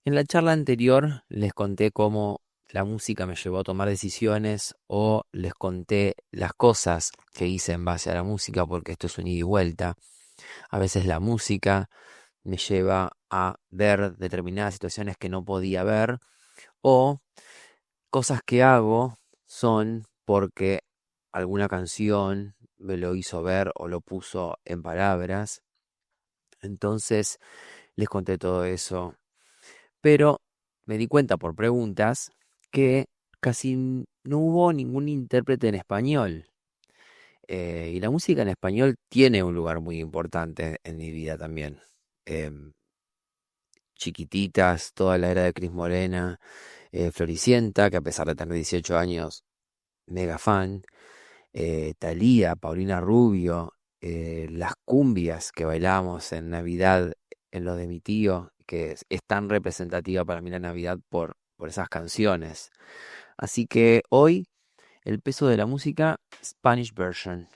En la charla anterior les conté cómo la música me llevó a tomar decisiones o les conté las cosas que hice en base a la música, porque esto es un ida y vuelta. A veces la música me lleva a ver determinadas situaciones que no podía ver o cosas que hago son porque alguna canción me lo hizo ver o lo puso en palabras. Entonces les conté todo eso, pero me di cuenta por preguntas que no hubo ningún intérprete en español. Y la música en español tiene un lugar muy importante en mi vida también. Em, Chiquititas, toda la era de Cris Morena, Floricienta, que a pesar de tener 18 años, mega fan, Thalía, Paulina Rubio, las cumbias que bailamos en Navidad en lo de mi tío, que es tan representativa para mí la Navidad por esas canciones. Así que hoy el peso de la música, Spanish version.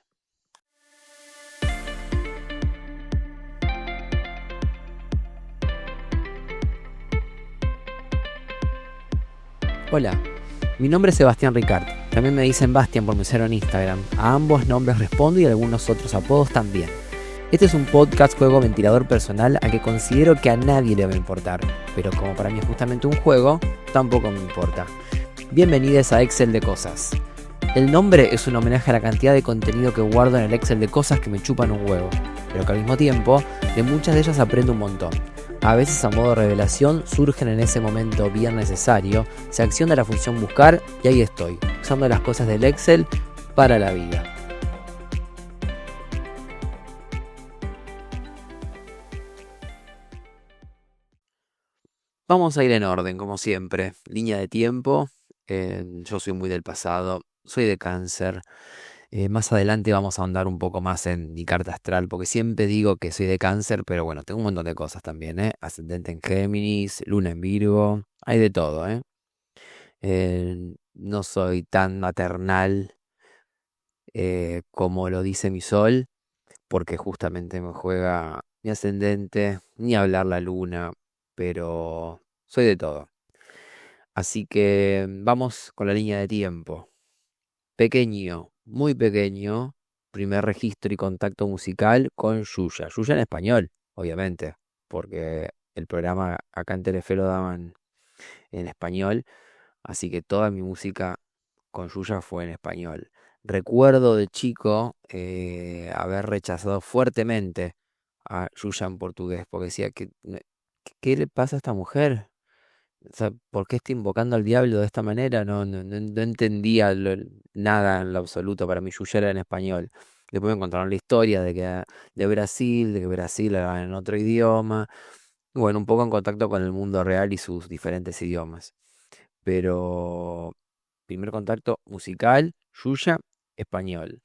Hola, mi nombre es Sebastián Ricard. También me dicen Bastian por mi cero en Instagram. A ambos nombres respondo y a algunos otros apodos también. Este es un podcast juego ventilador personal a que considero que a nadie le va a importar, pero como para mí es justamente un juego, tampoco me importa. Bienvenidos a Excel de Cosas. El nombre es un homenaje a la cantidad de contenido que guardo en el Excel de cosas que me chupan un huevo, pero que al mismo tiempo de muchas de ellas aprendo un montón. A veces a modo de revelación surgen en ese momento bien necesario, se acciona la función buscar y ahí estoy, usando las cosas del Excel para la vida. Vamos a ir en orden, como siempre. Línea de tiempo. Yo soy muy del pasado. Soy de cáncer. Más adelante vamos a ahondar un poco más en mi carta astral, porque siempre digo que soy de cáncer, pero bueno, tengo un montón de cosas también, ¿eh? Ascendente en Géminis, luna en Virgo, hay de todo, ¿eh? No soy tan maternal como lo dice mi sol, porque justamente me juega mi ascendente, ni hablar la luna, pero soy de todo. Así que vamos con la línea de tiempo. Pequeño, muy pequeño, primer registro y contacto musical con Yuya. Yuya en español, obviamente, porque el programa acá en Telefe lo daban en español, así que toda mi música con Yuya fue en español. Recuerdo de chico haber rechazado fuertemente a Yuya en portugués, porque decía que, ¿qué le pasa a esta mujer? O sea, ¿por qué está invocando al diablo de esta manera? No entendía nada en lo absoluto. Para mí, Yuya era en español. Después me encontraron la historia de Brasil, de que Brasil era en otro idioma. Bueno, un poco en contacto con el mundo real y sus diferentes idiomas. Pero primer contacto musical, Yuya, español.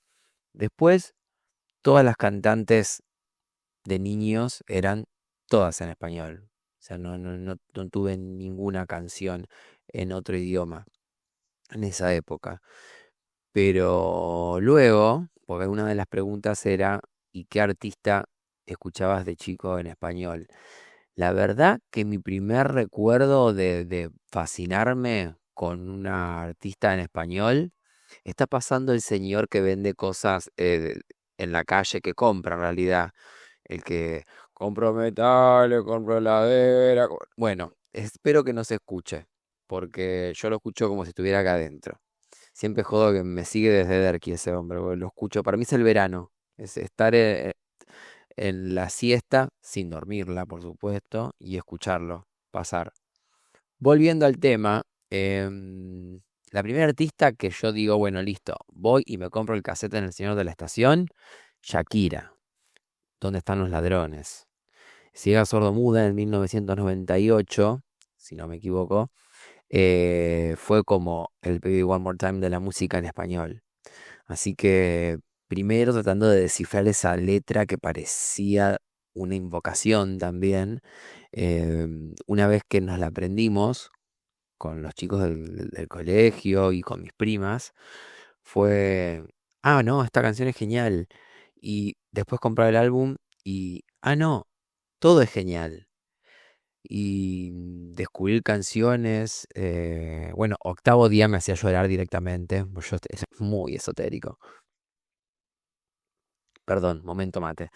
Después, todas las cantantes de niños eran todas en español. O sea, no tuve ninguna canción en otro idioma en esa época. Pero luego, porque una de las preguntas era, ¿y qué artista escuchabas de chico en español? La verdad que mi primer recuerdo de fascinarme con una artista en español está pasando el señor que vende cosas en la calle, que compra en realidad. El que compro metales, compro heladera. Bueno, espero que no se escuche, porque yo lo escucho como si estuviera acá adentro. Siempre jodo que me sigue desde Derqui ese hombre, porque lo escucho. Para mí es el verano, es estar en la siesta, sin dormirla, por supuesto, y escucharlo pasar. Volviendo al tema, la primera artista que yo digo, bueno, listo, voy y me compro el cassette en El Señor de la Estación, Shakira. ¿Dónde están los ladrones? Ciega Sordomuda en 1998, si no me equivoco, fue como el Baby One More Time de la música en español. Así que primero tratando de descifrar esa letra que parecía una invocación también, una vez que nos la aprendimos con los chicos del colegio y con mis primas, fue, no, esta canción es genial. Y después comprar el álbum y, no, todo es genial. Y descubrir canciones. Bueno, Octavo Día me hacía llorar directamente. Es muy esotérico. Perdón, momento mate.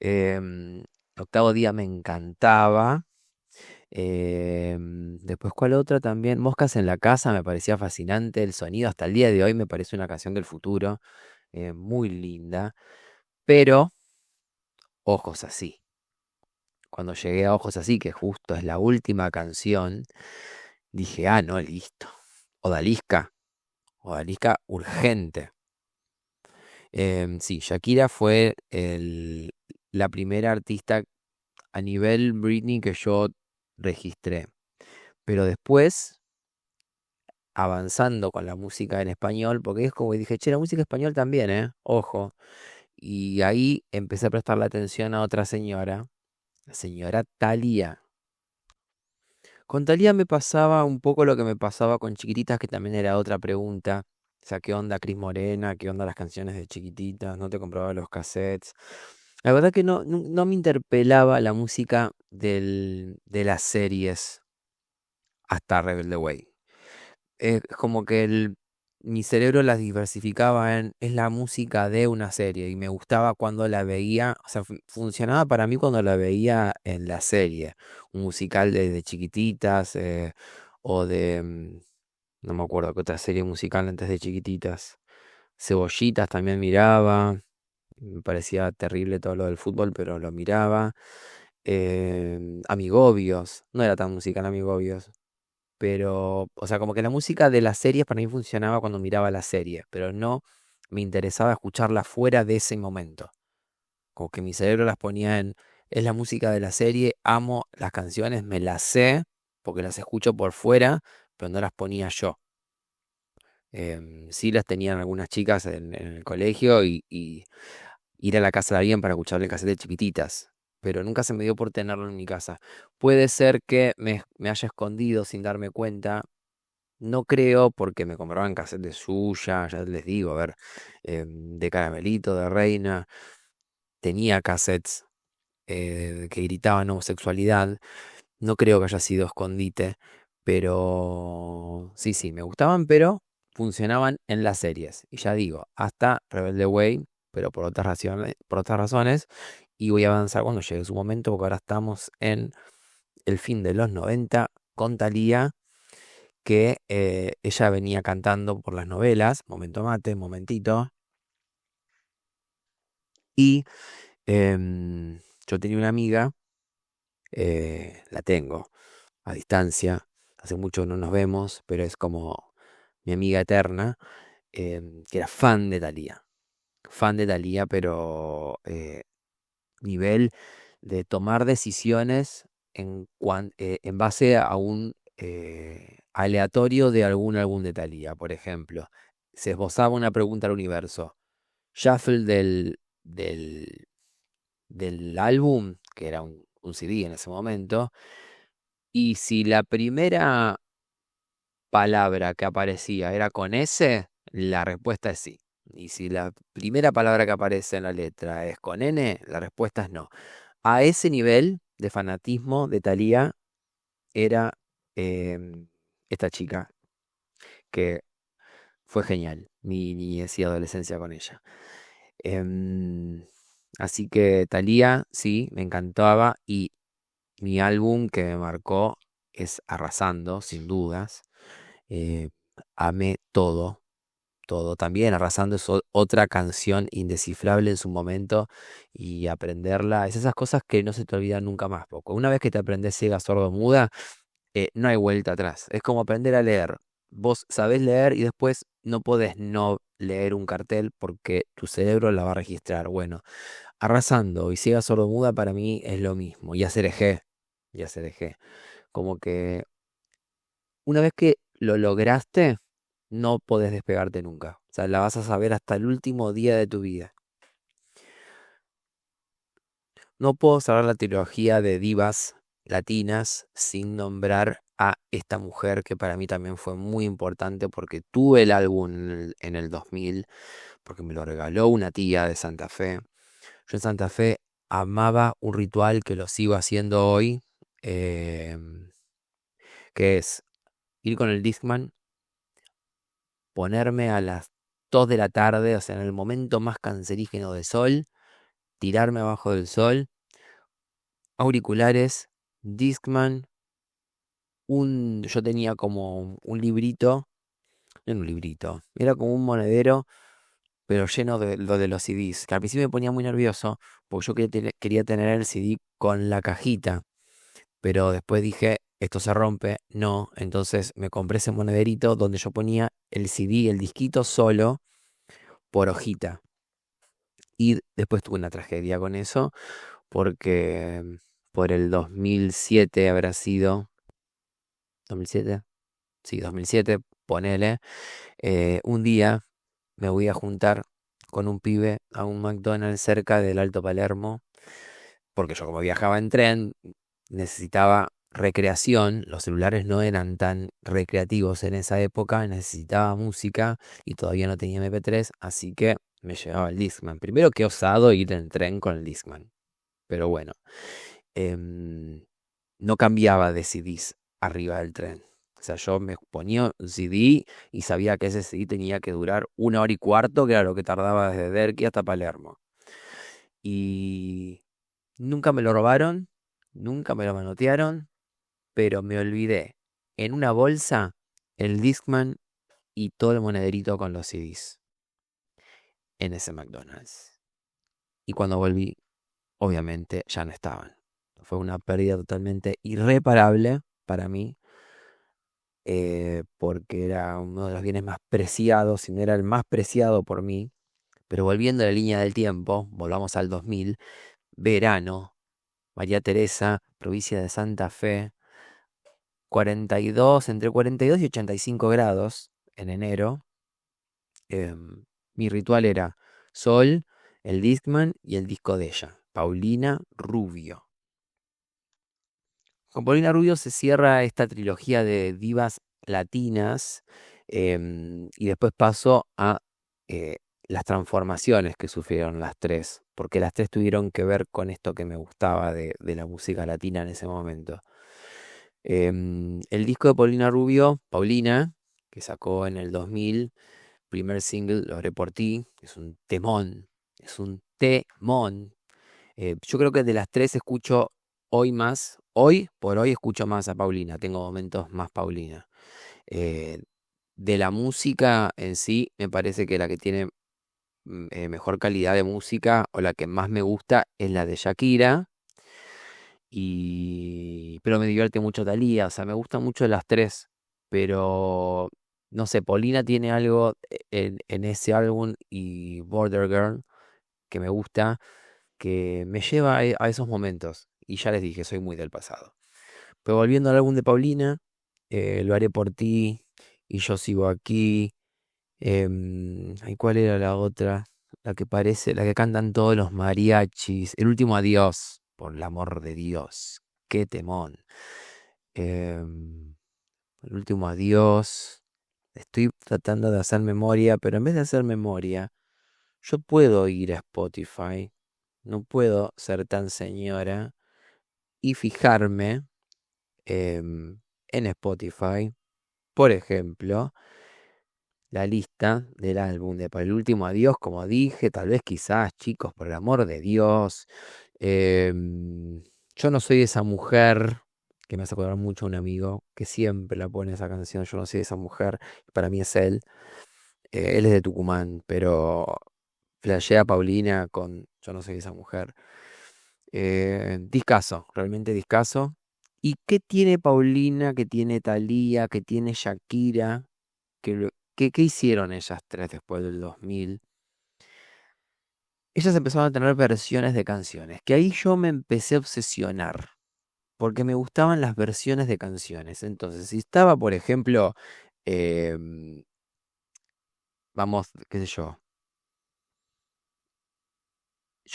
Em, Octavo Día me encantaba. Después, ¿cuál otra también? Moscas en la casa me parecía fascinante. El sonido hasta el día de hoy me parece una canción del futuro. Muy linda. Pero, ojos así. Cuando llegué a Ojos así, que justo es la última canción, dije, ah, no, listo. Odalisca. Odalisca urgente. Sí, Shakira fue la primera artista a nivel Britney que yo registré. Pero después, avanzando con la música en español, porque es como que dije, che, la música español también, ¿eh? Ojo. Y ahí empecé a prestarle atención a otra señora, la señora Thalía. Con Thalía me pasaba un poco lo que me pasaba con Chiquititas, que también era otra pregunta. O sea, ¿qué onda Cris Morena? ¿Qué onda las canciones de Chiquititas? ¿No te compraba los cassettes? La verdad que no me interpelaba la música de las series hasta Rebelde Way. Es como que mi cerebro las diversificaba es la música de una serie y me gustaba cuando la veía, o sea, funcionaba para mí cuando la veía en la serie, un musical de Chiquititas o no me acuerdo qué otra serie musical antes de Chiquititas, Cebollitas también miraba, me parecía terrible todo lo del fútbol, pero lo miraba. Amigobios, no era tan musical Amigobios. Pero, o sea, como que la música de las series para mí funcionaba cuando miraba la serie, pero no me interesaba escucharla fuera de ese momento. Como que mi cerebro las ponía es la música de la serie, amo las canciones, me las sé, porque las escucho por fuera, pero no las ponía yo. Sí las tenían algunas chicas en el colegio y ir a la casa de alguien para escuchar el cassette de Chiquititas, pero nunca se me dio por tenerlo en mi casa. Puede ser que me haya escondido sin darme cuenta. No creo porque me compraban cassette de Suya, ya les digo, a ver, de Caramelito, de Reina, tenía cassettes que gritaban homosexualidad. No creo que haya sido escondite, pero sí, sí, me gustaban, pero funcionaban en las series. Y ya digo, hasta Rebelde Way, pero por otras razones, y voy a avanzar cuando llegue su momento, porque ahora estamos en el fin de los 90 con Thalía que ella venía cantando por las novelas, Momento Mate, Momentito, y yo tenía una amiga, la tengo a distancia, hace mucho no nos vemos, pero es como mi amiga eterna, que era fan de Thalía, pero nivel de tomar decisiones en base a un aleatorio de algún álbum de Thalía, por ejemplo. Se esbozaba una pregunta al universo. Shuffle del álbum, que era un CD en ese momento, y si la primera palabra que aparecía era con S, la respuesta es sí. Y si la primera palabra que aparece en la letra es con N, la respuesta es no. A ese nivel de fanatismo de Thalía era esta chica, que fue genial, mi niñez y adolescencia con ella. Em, Así que Thalía, sí, me encantaba y mi álbum que me marcó es Arrasando, sin dudas. Eh, Amé todo, todo. También Arrasando es otra canción indescifrable en su momento y aprenderla es esas cosas que no se te olvidan nunca más. Porque una vez que te aprendes ciega, sordo, muda, no hay vuelta atrás. Es como aprender a leer. Vos sabés leer y después no podés no leer un cartel porque tu cerebro la va a registrar. Bueno, Arrasando y ciega, sordo, muda para mí es lo mismo. Y hacer eje. Y hacer eje. Como que una vez que lo lograste, no podés despegarte nunca. O sea, la vas a saber hasta el último día de tu vida. No puedo cerrar la trilogía de divas latinas sin nombrar a esta mujer que para mí también fue muy importante porque tuve el álbum en el 2000, porque me lo regaló una tía de Santa Fe. Yo en Santa Fe amaba un ritual que lo sigo haciendo hoy, eh, que es ir con el Discman, ponerme a las 2 de la tarde, o sea, en el momento más cancerígeno del sol, tirarme abajo del sol, auriculares, Discman, yo tenía como un librito, no era un librito, era como un monedero, pero lleno de lo de los CDs, que al principio me ponía muy nervioso, porque yo quería tener el CD con la cajita, pero después dije, esto se rompe, no, entonces me compré ese monederito donde yo ponía el CD, el disquito solo, por hojita. Y después tuve una tragedia con eso, porque por el 2007 habrá sido, ¿2007? Sí, 2007, ponele, un día me voy a juntar con un pibe a un McDonald's cerca del Alto Palermo, porque yo como viajaba en tren, necesitaba recreación, los celulares no eran tan recreativos en esa época, necesitaba música y todavía no tenía MP3, así que me llevaba el Discman. Primero que osado ir en tren con el Discman, pero bueno, em, no cambiaba de CDs arriba del tren. O sea, yo me ponía un CD y sabía que ese CD tenía que durar 1 hora y cuarto, que era lo que tardaba desde Derqui hasta Palermo. Y nunca me lo robaron, nunca me lo manotearon, pero me olvidé en una bolsa el Discman y todo el monederito con los CDs en ese McDonald's. Y cuando volví, obviamente ya no estaban. Fue una pérdida totalmente irreparable para mí, porque era uno de los bienes más preciados, si no era el más preciado por mí. Pero volviendo a la línea del tiempo, volvamos al 2000, verano, María Teresa, provincia de Santa Fe, 42, entre 42 y 85 grados en enero. Mi ritual era Sol, el Discman y el disco de ella, Paulina Rubio. Con Paulina Rubio se cierra esta trilogía de divas latinas, y después paso a las transformaciones que sufrieron las tres, porque las tres tuvieron que ver con esto que me gustaba de la música latina en ese momento. El disco de Paulina Rubio, Paulina, que sacó en el 2000, primer single, Lo haré por ti, es un temón, es un temón. Yo creo que de las tres escucho hoy por hoy escucho más a Paulina, tengo momentos más Paulina. Eh, de la música en sí, me parece que la que tiene mejor calidad de música o la que más me gusta es la de Shakira. Pero me divierte mucho Thalía, o sea, me gustan mucho las tres, pero no sé, Paulina tiene algo en ese álbum y Border Girl que me gusta, que me lleva a esos momentos. Y ya les dije, soy muy del pasado. Pero volviendo al álbum de Paulina, Lo haré por ti y Yo sigo aquí. ¿Y cuál era la otra? La que cantan todos los mariachis. El último adiós, por el amor de Dios. Qué temón. Em, el último adiós. Estoy tratando de hacer memoria, pero en vez de hacer memoria, yo puedo ir a Spotify. No puedo ser tan señora y fijarme en Spotify, por ejemplo, la lista del álbum de Para el último adiós, como dije, tal vez quizás, chicos, por el amor de Dios. em, yo no soy esa mujer, que me hace acordar mucho a un amigo que siempre la pone esa canción, yo no soy esa mujer, para mí es él. Él es de Tucumán, pero flashea a Paulina con Yo no soy esa mujer. Discazo, realmente discazo. ¿Y qué tiene Paulina, qué tiene Thalía, qué tiene Shakira? ¿Qué hicieron ellas tres después del 2000? Ellas empezaron a tener versiones de canciones, que ahí yo me empecé a obsesionar, porque me gustaban las versiones de canciones. Entonces, si estaba, por ejemplo, em, vamos, qué sé yo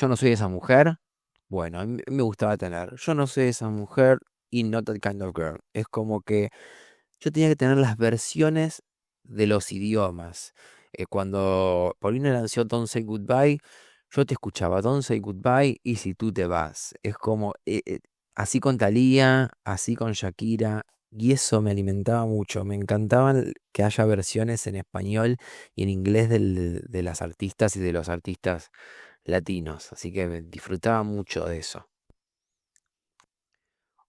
no soy esa mujer, bueno, a mí me gustaba tener, yo no soy esa mujer y Not That Kind of Girl. Es como que yo tenía que tener las versiones de los idiomas. Cuando Paulina lanzó Don't Say Goodbye, yo te escuchaba Don't Say Goodbye y Si tú te vas. Es como así con Thalía, así con Shakira. y eso me alimentaba mucho. Me encantaban que haya versiones en español y en inglés de las artistas y de los artistas latinos, así que disfrutaba mucho de eso.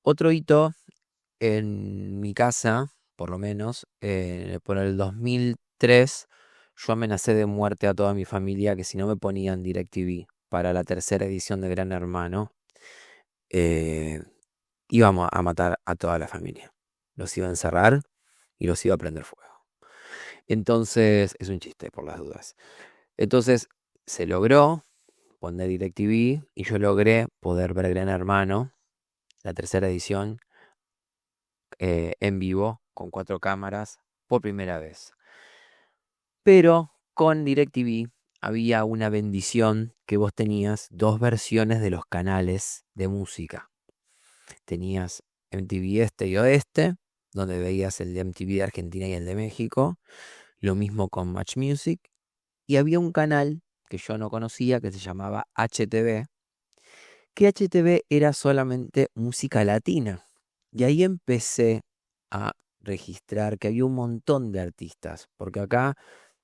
Otro hito en mi casa, por lo menos, por el 2003, yo amenacé de muerte a toda mi familia que si no me ponían DirecTV para la tercera edición de Gran Hermano, eh, íbamos a matar a toda la familia. Los iba a encerrar y los iba a prender fuego. Entonces, es un chiste por las dudas. Entonces, se logró poner DirecTV y yo logré poder ver Gran Hermano, la tercera edición, en vivo, con 4 cámaras, por primera vez. Pero con DirecTV había una bendición que vos tenías dos versiones de los canales de música. Tenías MTV Este y Oeste, donde veías el de MTV de Argentina y el de México. Lo mismo con Match Music. Y había un canal que yo no conocía que se llamaba HTV, que HTV era solamente música latina. Y ahí empecé a registrar que había un montón de artistas, porque acá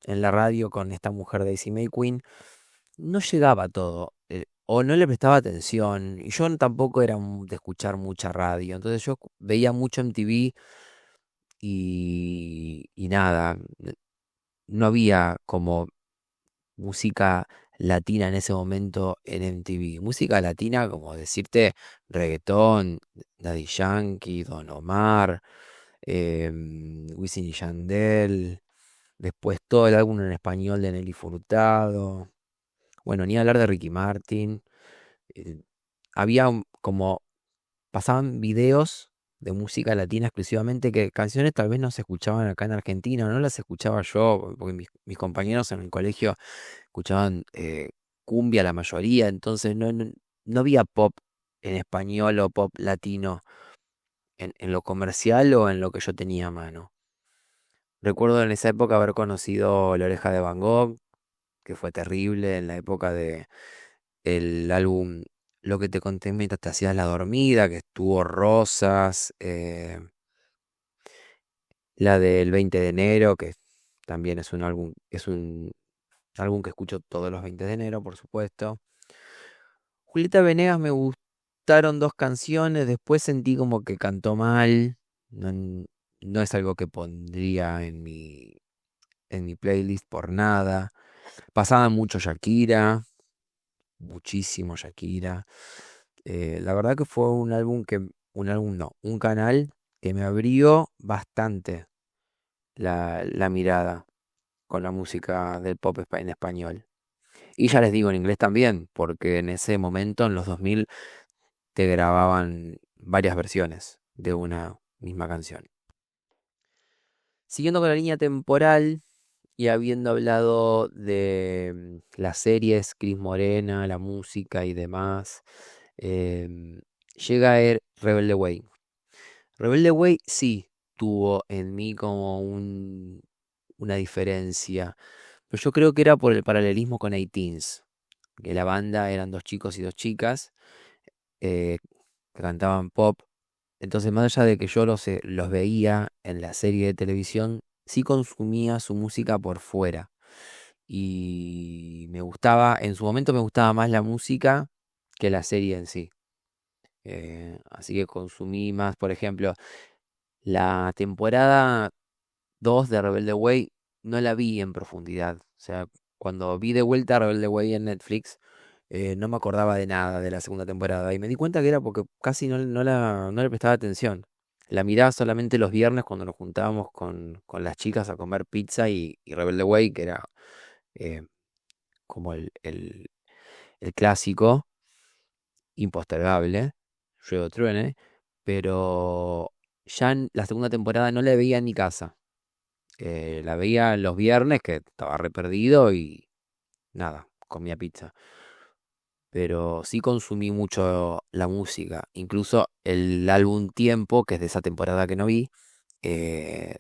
en la radio con esta mujer Daisy May Queen no llegaba todo, o no le prestaba atención, y yo tampoco era de escuchar mucha radio, entonces yo veía mucho MTV y nada, no había como música latina en ese momento en MTV. Música latina, como decirte, reggaetón, Daddy Yankee, Don Omar, Wisin y Yandel, después todo el álbum en español de Nelly Furtado, bueno, ni hablar de Ricky Martin. eh, Había como pasaban videos de música latina exclusivamente, que canciones tal vez no se escuchaban acá en Argentina, no las escuchaba yo, porque mis compañeros en el colegio escuchaban cumbia la mayoría, entonces no había pop en español o pop latino en lo comercial o en lo que yo tenía a mano. Recuerdo en esa época haber conocido La Oreja de Van Gogh, que fue terrible en la época de el álbum Lo que te conté mientras te hacías la dormida, que estuvo Rosas, la del 20 de enero, que también es un álbum que escucho todos los 20 de enero, por supuesto. Julieta Venegas me gustaron 2 canciones, después sentí como que cantó mal. No, no es algo que pondría en mi playlist por nada. Pasaba mucho Shakira, muchísimo Shakira. La verdad que fue un álbum no, un canal que me abrió bastante la mirada con la música del pop en español. Y ya les digo en inglés también, porque en ese momento, en los 2000, te grababan varias versiones de una misma canción. Siguiendo con la línea temporal y habiendo hablado de las series, Cris Morena, la música y demás, llega a ver Rebelde Way. Rebelde Way sí tuvo en mí como una diferencia, pero yo creo que era por el paralelismo con 18s, que la banda eran 2 chicos y 2 chicas, eh, que cantaban pop. Entonces, más allá de que yo los veía en la serie de televisión, sí consumía su música por fuera. Y me gustaba, en su momento me gustaba más la música que la serie en sí. Así que consumí más, por ejemplo, la temporada 2 de Rebelde Way no la vi en profundidad. O sea, cuando vi de vuelta Rebelde Way en Netflix, no me acordaba de nada de la segunda temporada. Y me di cuenta que era porque casi no le prestaba atención. La miraba solamente los viernes cuando nos juntábamos con las chicas a comer pizza y Rebelde Way, que era eh, como el clásico, impostergable, Llueve Truene. Pero ya en la segunda temporada no la veía en mi casa. La veía los viernes, que estaba re perdido y nada, comía pizza. Pero sí consumí mucho la música. Incluso el álbum Tiempo, que es de esa temporada que no vi, eh,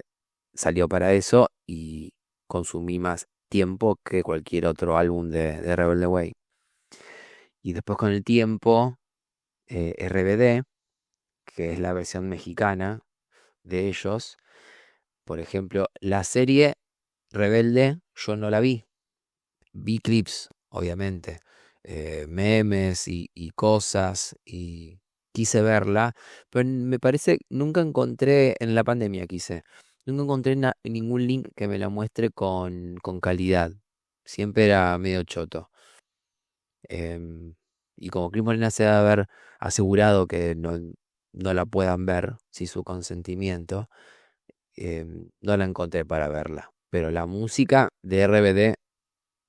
salió para eso y consumí más Tiempo que cualquier otro álbum de Rebelde Way. Y después con el tiempo, RBD, que es la versión mexicana, de ellos. Por ejemplo, la serie Rebelde, yo no la vi. Vi clips, obviamente, memes y cosas, y quise verla, pero me parece, nunca encontré, en la pandemia quise, nunca encontré ningún link que me la muestre con calidad. Siempre era medio choto. Em, y como Cris Morena se debe haber asegurado que no la puedan ver sin su consentimiento, no la encontré para verla. Pero la música de RBD,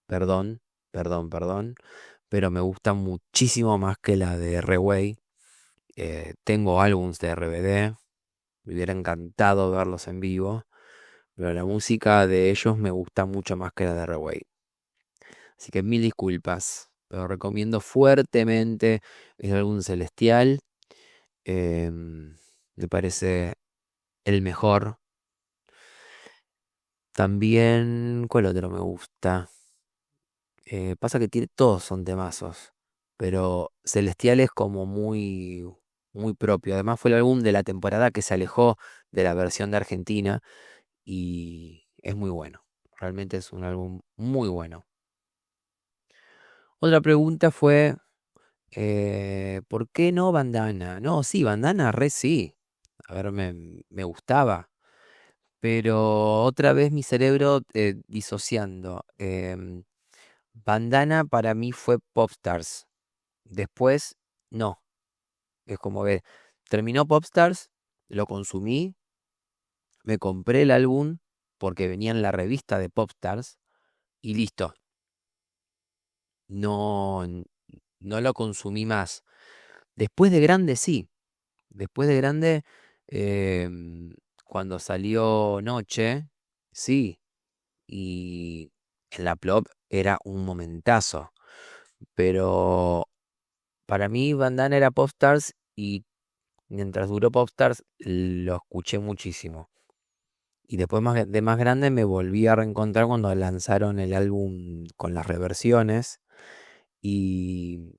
perdón, perdón, pero me gusta muchísimo más que la de Reway. Tengo álbums de RBD, me hubiera encantado verlos en vivo, pero la música de ellos me gusta mucho más que la de Reway. Así que mil disculpas, pero recomiendo fuertemente el álbum Celestial. Me parece el mejor. También, ¿cuál otro me gusta? Pasa que todos son temazos, pero Celestial es como muy propio. Además fue el álbum de la temporada que se alejó de la versión de Argentina y es muy bueno. Realmente es un álbum muy bueno. Otra pregunta fue, ¿por qué no Bandana? No, sí, Bandana, re sí. A ver, me gustaba. Pero otra vez mi cerebro disociando. Bandana para mí fue Popstars. Después, no. Es como que terminó Popstars, lo consumí, me compré el álbum porque venía en la revista de Popstars y listo. No, no lo consumí más. Después de grande, sí. Después de grande, em, cuando salió Noche, sí. Y en la Plop era un momentazo. Pero para mí Bandana era Popstars y mientras duró Popstars lo escuché muchísimo. Y después de más grande me volví a reencontrar cuando lanzaron el álbum con las reversiones y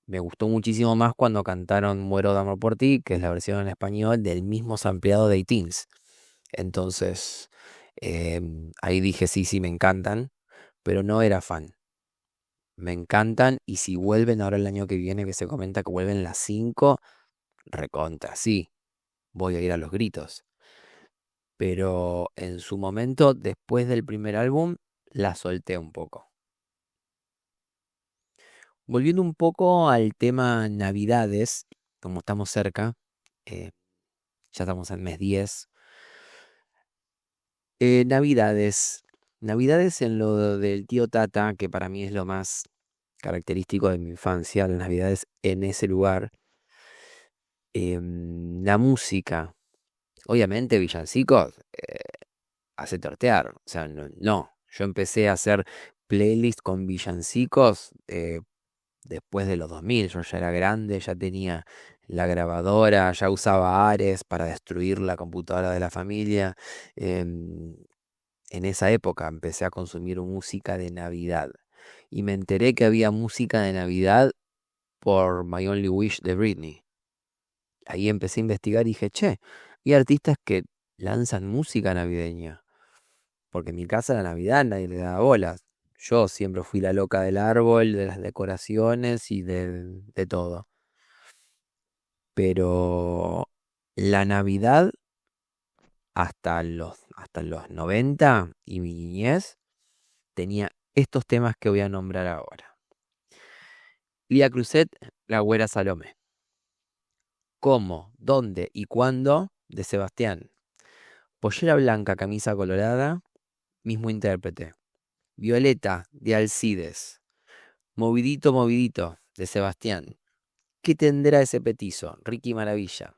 me gustó muchísimo más cuando cantaron Muero de amor por ti, que es la versión en español del mismo sampleado de Teens. Entonces, ahí dije sí, sí, me encantan, pero no era fan. Me encantan y si vuelven ahora el año que viene, que se comenta que vuelven las 5 recontra, sí, voy a ir a los gritos. Pero en su momento, después del primer álbum, la solté un poco. Volviendo un poco al tema Navidades, como estamos cerca, eh, ya estamos en mes 10. Navidades. Navidades en lo del tío Tata, que para mí es lo más característico de mi infancia, las Navidades en ese lugar. La música. Obviamente, villancicos, hace tortear. O sea, no. Yo empecé a hacer playlists con villancicos después de los 2000. Yo ya era grande, ya tenía la grabadora, ya usaba Ares para destruir la computadora de la familia. em, en esa época empecé a consumir música de Navidad. Y me enteré que había música de Navidad por My Only Wish de Britney. Ahí empecé a investigar y dije, che, hay artistas que lanzan música navideña. Porque en mi casa la Navidad nadie le daba bolas. Yo siempre fui la loca del árbol, de las decoraciones y de todo. Pero la Navidad hasta los 90 y mi niñez tenía estos temas que voy a nombrar ahora. Lía Cruzet, La Güera Salomé. ¿Cómo, dónde y cuándo? De Sebastián. Pollera blanca, camisa colorada, mismo intérprete. Violeta, de Alcides. Movidito, movidito, de Sebastián. ¿Qué tendrá ese petizo? Ricky Maravilla.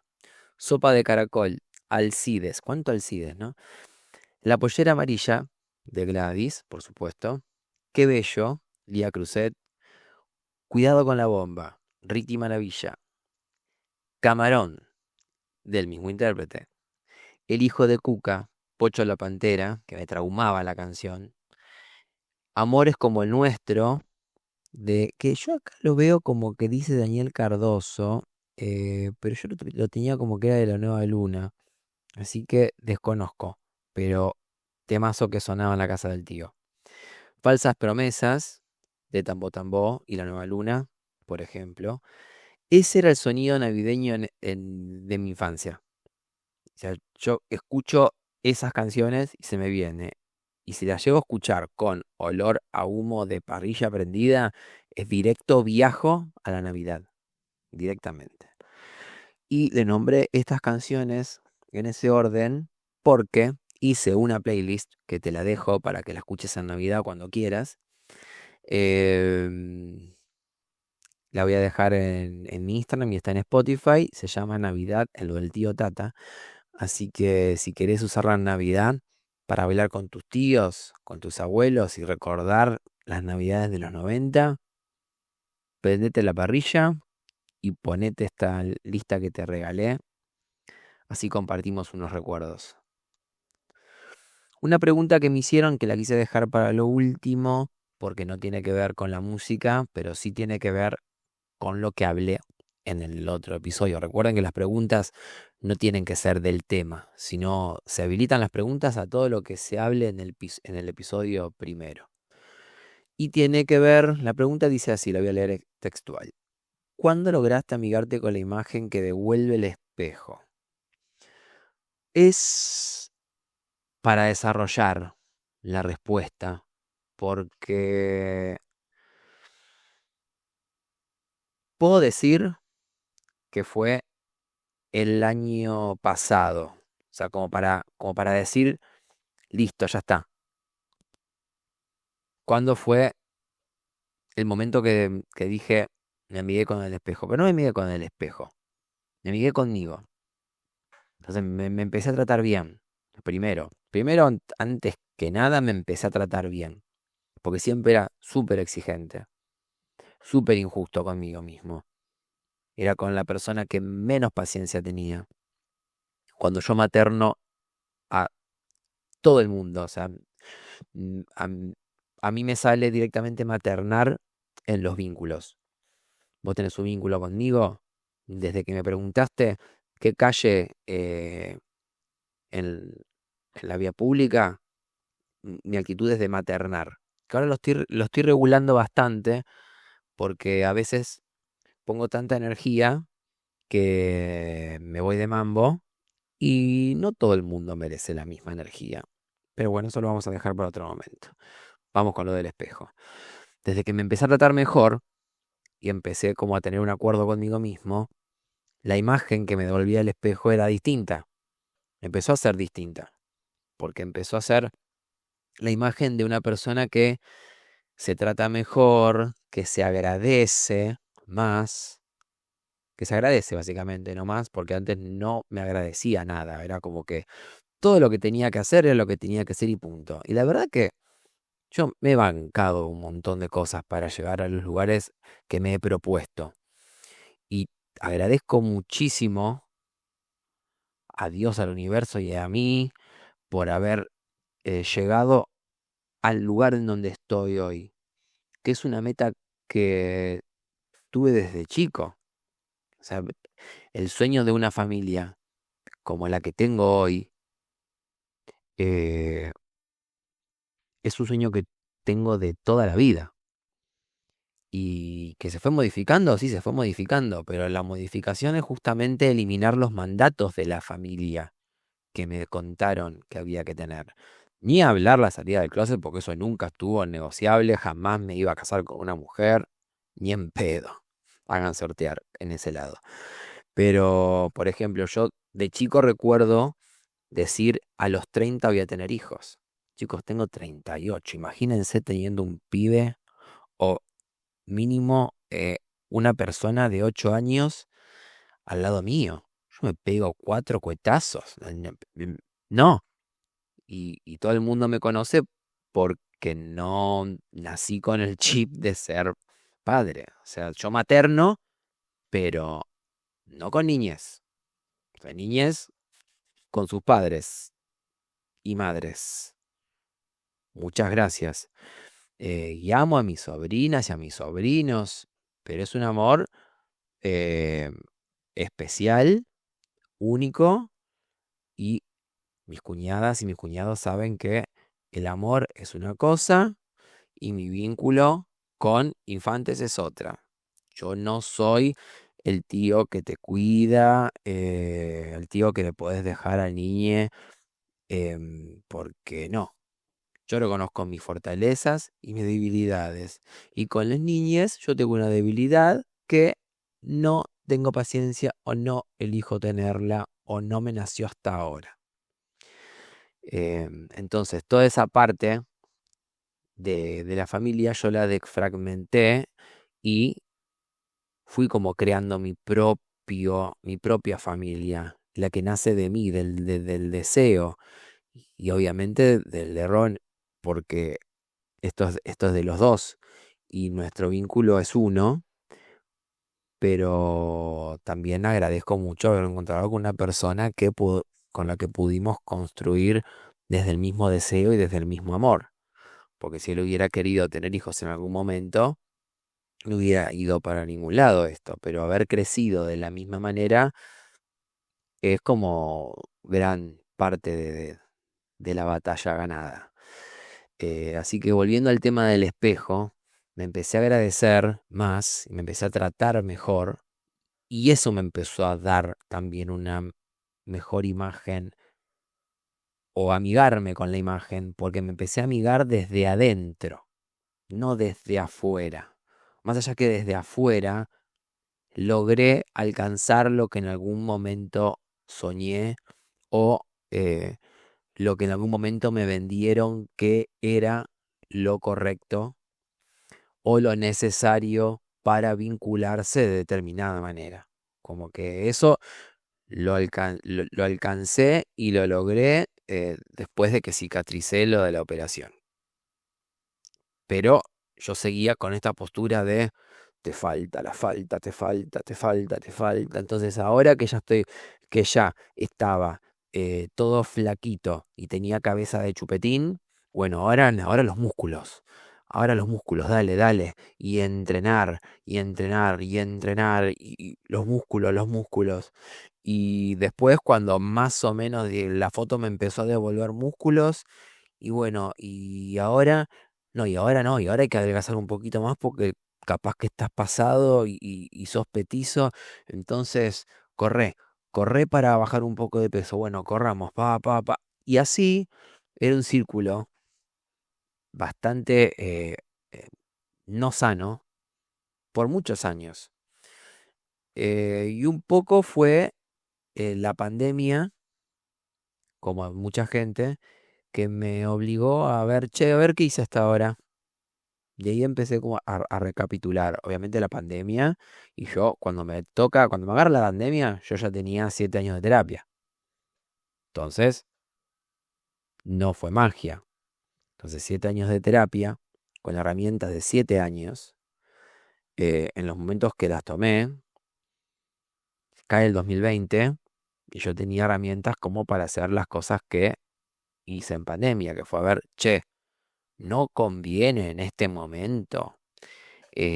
Sopa de caracol, Alcides. ¿Cuánto Alcides, no? La pollera amarilla, de Gladys, por supuesto. Qué bello, Lía Cruzet. Cuidado con la bomba, Ricky Maravilla. Camarón, del mismo intérprete. El hijo de Cuca, Pocho la Pantera, que me traumaba la canción. Amores como el nuestro, de que yo acá lo veo como que dice Daniel Cardoso, pero yo lo tenía como que era de la Nueva Luna. Así que desconozco, pero temazo que sonaba en la casa del tío. Falsas promesas de Tambo Tambo y La Nueva Luna, por ejemplo. Ese era el sonido navideño de mi infancia. O sea, yo escucho esas canciones y se me viene. Y si las llego a escuchar con olor a humo de parrilla prendida, es directo viajo a la Navidad, directamente. Y le nombré estas canciones en ese orden porque hice una playlist que te la dejo para que la escuches en Navidad cuando quieras. Em, la voy a dejar en mi Instagram y está en Spotify. Se llama Navidad en lo del tío Tata. Así que si querés usarla en Navidad para bailar con tus tíos, con tus abuelos y recordar las Navidades de los 90, prendete la parrilla y ponete esta lista que te regalé. Así compartimos unos recuerdos. Una pregunta que me hicieron que la quise dejar para lo último, porque no tiene que ver con la música, pero sí tiene que ver con lo que hablé en el otro episodio. Recuerden que las preguntas no tienen que ser del tema, sino se habilitan las preguntas a todo lo que se hable en el episodio primero. Y tiene que ver, la pregunta dice así, la voy a leer textual. ¿Cuándo lograste amigarte con la imagen que devuelve el espejo? Es para desarrollar la respuesta, porque puedo decir que fue el año pasado. O sea, como para decir, listo, ya está. ¿Cuándo fue el momento que dije, me amigué con el espejo? Pero no me amigué con el espejo, me amigué conmigo. Entonces me empecé a tratar bien. Primero, antes que nada, me empecé a tratar bien. Porque siempre era súper exigente, súper injusto conmigo mismo. Era con la persona que menos paciencia tenía. Cuando yo materno a todo el mundo, o sea, mm, a, m- a mí me sale directamente maternar en los vínculos. Vos tenés un vínculo conmigo, desde que me preguntaste qué calle en, en la vía pública, mi actitud es de maternar. Que ahora lo estoy regulando bastante porque a veces pongo tanta energía que me voy de mambo y no todo el mundo merece la misma energía. Pero bueno, eso lo vamos a dejar para otro momento. Vamos con lo del espejo. Desde que me empecé a tratar mejor y empecé como a tener un acuerdo conmigo mismo, la imagen que me devolvía el espejo era distinta. Empezó a ser distinta. Porque empezó a ser la imagen de una persona que se trata mejor, que se agradece más, que se agradece básicamente, no más, porque antes no me agradecía nada. Era como que todo lo que tenía que hacer era lo que tenía que hacer y punto. Y la verdad que yo me he bancado un montón de cosas para llegar a los lugares que me he propuesto. Y agradezco muchísimo a Dios, al universo y a mí por haber llegado al lugar en donde estoy hoy, que es una meta que tuve desde chico. O sea, el sueño de una familia como la que tengo hoy eh, es un sueño que tengo de toda la vida. Y que se fue modificando, sí, se fue modificando, pero la modificación es justamente eliminar los mandatos de la familia que me contaron que había que tener. Ni hablar la salida del closet, porque eso nunca estuvo negociable, jamás me iba a casar con una mujer, ni en pedo. Hagan sortear en ese lado. Pero, por ejemplo, yo de chico recuerdo decir a los 30 voy a tener hijos. Chicos, tengo 38. Imagínense teniendo un pibe o mínimo una persona de 8 años al lado mío. Yo me pego 4 cuetazos. No. Y todo el mundo me conoce porque no nací con el chip de ser padre. O sea, yo materno, pero no con niñez. O sea, niñez con sus padres y madres. Muchas gracias. Y amo a mis sobrinas y a mis sobrinos, pero es un amor eh, especial, único y Mis cuñadas y mis cuñados saben que el amor es una cosa y mi vínculo con infantes es otra. Yo no soy el tío que te cuida, el tío que le podés dejar al niño, porque no. Yo reconozco mis fortalezas y mis debilidades. Y con las niñas yo tengo una debilidad que no tengo paciencia o no elijo tenerla o no me nació hasta ahora. Entonces, toda esa parte de la familia yo la defragmenté y fui como creando mi propia familia, la que nace de mí, del deseo y obviamente del error, porque esto es de los dos y nuestro vínculo es uno, pero también agradezco mucho haber encontrado con una persona con la que pudimos construir desde el mismo deseo y desde el mismo amor. Porque si él hubiera querido tener hijos en algún momento, no hubiera ido para ningún lado esto. Pero haber crecido de la misma manera es como gran parte de la batalla ganada. Así que volviendo al tema del espejo, me empecé a agradecer más y me empecé a tratar mejor. Y eso me empezó a dar también una mejor imagen o amigarme con la imagen, porque me empecé a amigar desde adentro, no desde afuera. Más allá que desde afuera, logré alcanzar lo que en algún momento soñé o lo que en algún momento me vendieron que era lo correcto o lo necesario para vincularse de determinada manera. Como que eso lo alcancé y lo logré después de que cicatricé lo de la operación. Pero yo seguía con esta postura de te falta, la falta, te falta, te falta, te falta. Entonces ahora que ya estaba todo flaquito y tenía cabeza de chupetín, bueno, ahora los músculos. Ahora los músculos, dale, dale. Y entrenar, y entrenar, y entrenar. Y los músculos, los músculos. Y después cuando más o menos la foto me empezó a devolver músculos, y bueno, y ahora no, y ahora hay que adelgazar un poquito más porque capaz que estás pasado y sos petizo, entonces corre, corre para bajar un poco de peso. Bueno, corramos, pa, pa, pa. Y así era un círculo bastante eh, no sano por muchos años. Y un poco fue la pandemia, como a mucha gente, que me obligó a ver, che, a ver qué hice hasta ahora. Y ahí empecé como a recapitular, obviamente la pandemia, y yo cuando me agarra la pandemia, yo ya tenía 7 años de terapia. Entonces, no fue magia. Entonces, 7 años de terapia, con herramientas de 7 años, en los momentos que las tomé, cae el 2020, y yo tenía herramientas como para hacer las cosas que hice en pandemia, que fue a ver, che, no conviene en este momento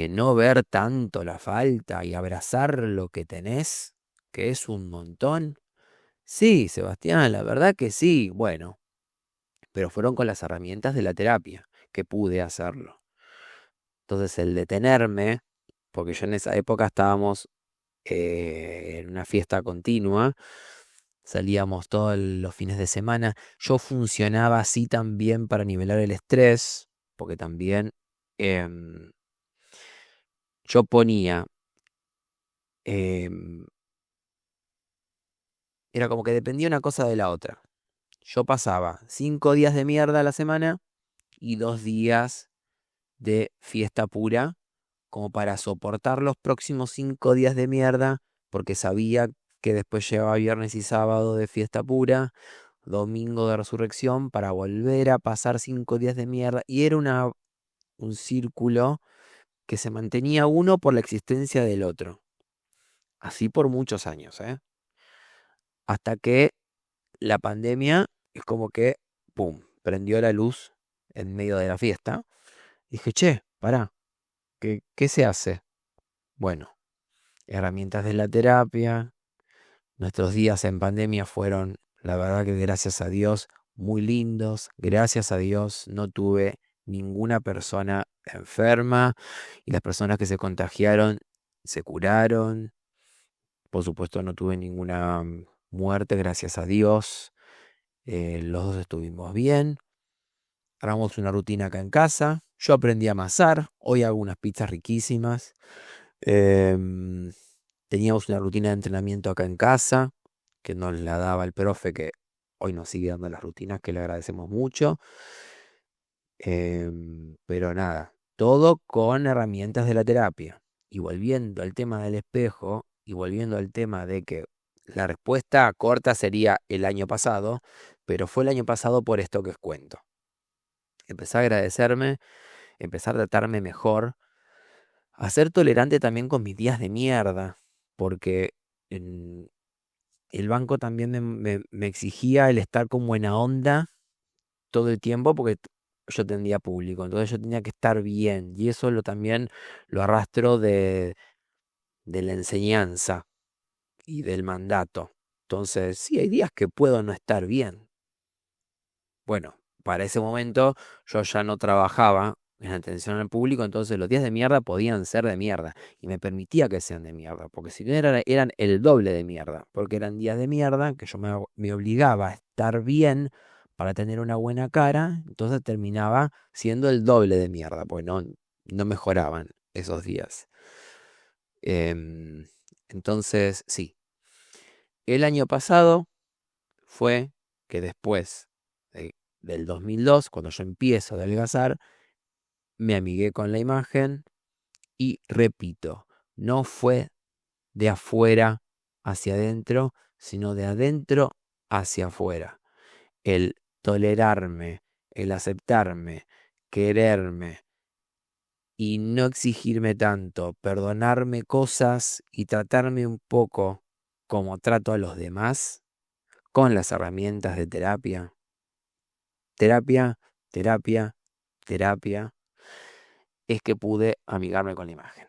no ver tanto la falta y abrazar lo que tenés, que es un montón. Sí, Sebastián, la verdad que sí. Bueno, pero fueron con las herramientas de la terapia que pude hacerlo. Entonces el detenerme, porque yo en esa época estábamos en una fiesta continua, salíamos todos los fines de semana. Yo funcionaba así también para nivelar el estrés, porque también em, yo ponía em, era como que dependía una cosa de la otra. Yo pasaba 5 días de mierda a la semana y 2 días de fiesta pura, como para soportar los próximos 5 días de mierda, porque sabía que después llevaba viernes y sábado de fiesta pura, domingo de resurrección, para volver a pasar 5 días de mierda. Y era un círculo que se mantenía uno por la existencia del otro. Así por muchos años, ¿eh? Hasta que la pandemia es como que, ¡pum!, prendió la luz en medio de la fiesta. Dije, che, pará, ¿qué se hace? Bueno, herramientas de la terapia. Nuestros días en pandemia fueron La verdad que gracias a Dios, muy lindos. Gracias a Dios no tuve ninguna persona enferma y las personas que se contagiaron se curaron. Por supuesto no tuve ninguna muerte, gracias a Dios. Los dos estuvimos bien. Armamos una rutina acá en casa. Yo aprendí a amasar. Hoy hago unas pizzas riquísimas. Em, Teníamos una rutina de entrenamiento acá en casa que nos la daba el profe, que hoy nos sigue dando las rutinas, que le agradecemos mucho. Pero nada, todo con herramientas de la terapia. Y volviendo al tema del espejo, y volviendo al tema de que la respuesta corta sería el año pasado, pero fue el año pasado por esto que os cuento. Empecé a agradecerme, empezar a tratarme mejor, a ser tolerante también con mis días de mierda, porque en el banco también me exigía el estar con buena onda todo el tiempo porque yo atendía público, entonces yo tenía que estar bien y eso también lo arrastro de la enseñanza y del mandato. Entonces, sí, hay días que puedo no estar bien. Bueno, para ese momento yo ya no trabajaba en atención al público, entonces los días de mierda podían ser de mierda y me permitía que sean de mierda, porque si no eran el doble de mierda, porque eran días de mierda que yo me obligaba a estar bien para tener una buena cara, entonces terminaba siendo el doble de mierda, porque no mejoraban esos días. Em, entonces, sí, el año pasado fue que después del 2002, cuando yo empiezo a adelgazar, me amigué con la imagen y repito, no fue de afuera hacia adentro, sino de adentro hacia afuera. El tolerarme, el aceptarme, quererme y no exigirme tanto, perdonarme cosas y tratarme un poco como trato a los demás con las herramientas de terapia. Terapia, terapia, terapia, es que pude amigarme con la imagen.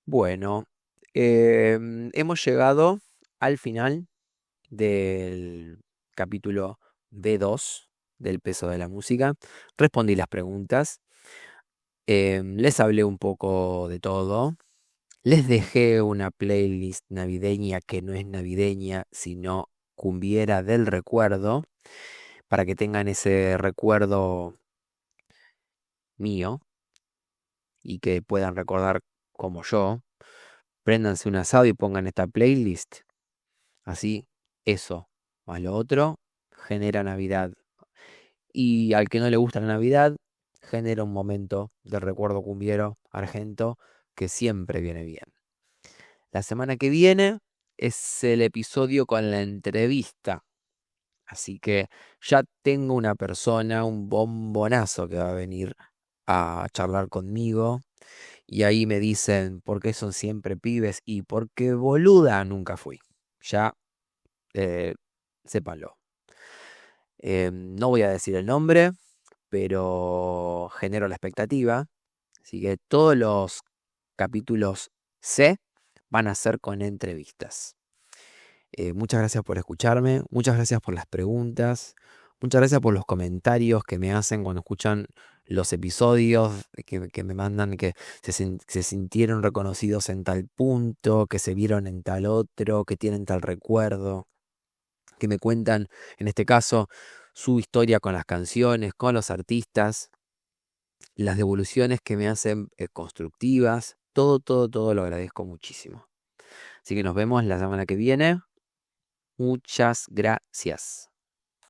Bueno, hemos llegado al final del capítulo B2 del peso de la música. Respondí las preguntas, les hablé un poco de todo. Les dejé una playlist navideña que no es navideña, sino cumbiera del recuerdo, para que tengan ese recuerdo mío y que puedan recordar como yo. Préndanse un asado y pongan esta playlist. Así, eso más lo otro genera Navidad. Y al que no le gusta la Navidad, genera un momento de recuerdo cumbiero argento que siempre viene bien. La semana que viene es el episodio con la entrevista. Así que ya tengo una persona, un bombonazo que va a venir a charlar conmigo. Y ahí me dicen, ¿por qué son siempre pibes? Y porque boluda nunca fui. Ya, eh, sépanlo. No voy a decir el nombre, pero genero la expectativa. Así que todos los capítulos C van a ser con entrevistas. Muchas gracias por escucharme, muchas gracias por las preguntas, muchas gracias por los comentarios que me hacen cuando escuchan los episodios, que me mandan que se sintieron reconocidos en tal punto, que se vieron en tal otro, que tienen tal recuerdo, que me cuentan, en este caso, su historia con las canciones, con los artistas, las devoluciones que me hacen constructivas, todo, todo, todo lo agradezco muchísimo. Así que nos vemos la semana que viene. Muchas gracias.